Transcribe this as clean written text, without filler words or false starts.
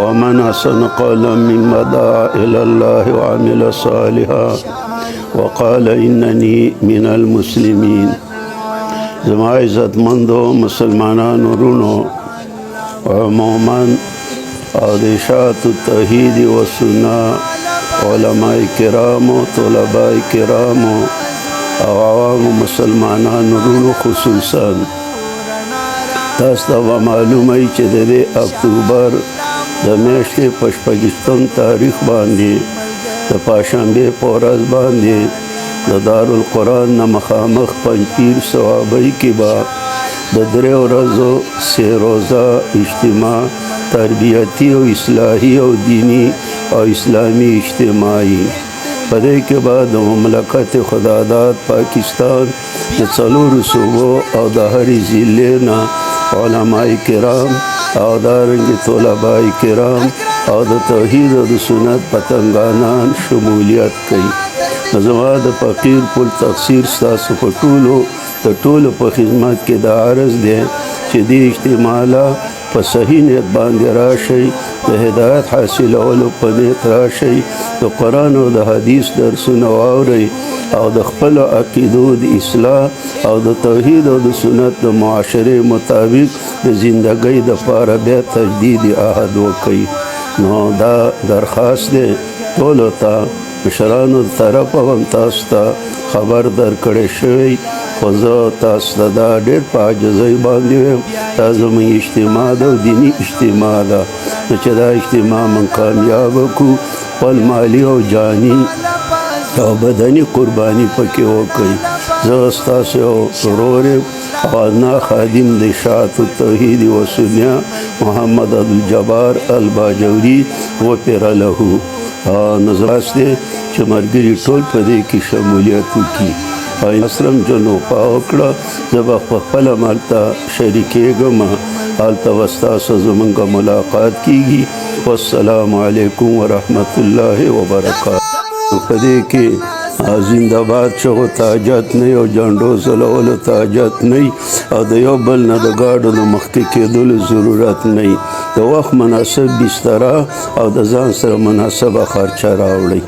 ومن أحسن قولا ممن دعا إلى الله وعمل صالحا وقال إنني من المسلمين. زما عزتمندو مسلمانانو ورونو عموما او د اشاعت التوحید و سنت علماء کرامو طلباء کرامو او عوام مسلمانانو ورونو خصوصا تاسو ته معلومه ای چې د اکتوبر د میاشتې په 26 تاریخ باندې د پنجشنبې په ورځ باندې د دارالقرآن نه مخامخ پنجپیر صوابۍ کې به د 3 ورځو 3 روزه اجتماع تربیتی او اصلاحي او دینی او اسلامی اجتماعي په دې کې به د مملکت خداداد پاکستان د 4 صوبو او د هرې ضلع نه علماء کرام او دارنګه طلباء کرام او د توحید او د سنت پتنګانان شمولیت کوي. زما د فقیر پل تقصیر ستاسو په ټولو په خدمت کې د عرض دی چې دې اجتماع لا په صحیح نیت باندې راشئ، د هدایت حاصلولو په نیت راشئ، د قرآن او د حدیث درسونه واورئ او د خپل عقیدو د اصلاح او د توحید او د سنت د معاشرې مطابق د زندګۍ دپاره بیا تجدید عهد وکړئ. نو دا درخواست دی ټولو ته، مشرانو طرفه هم تاسو ته خبر درکړی شوی، خو زه تاسو ته دا ډېر په عاجزۍ باندې وایم دا زموږ اجتماع ده او دیني اجتماع ده، نو چې دا اجتماع موږ کامیابه کړو، خپل مالي او جاني او بدني قرباني پکې وکړئ. زه ستاسو یو ورور یم او ادنا خادم د اشاعت التوحید و سنت محمد عبدالجبار الباجوري وپیره له نظراست دی چې ملګري ټول په دې کې شمولیت وکړي. او اسرم جنو پاوکړه زه به په خپله هلته شریکېږم، هلته به ستاسو زموږ ملاقات کېږي. والسلام علیکم ورحمت الله وبرکاته. په دې کې زنده‌باد چغو ته حاجت نه او جنډو ځلولو ته حاجت نه او د یو بل نه د ګاډو د مخکې کېدلو ضرورت نه، د وخت مناسب بستره او د ځان سره مناسبه خرچه راوړئ.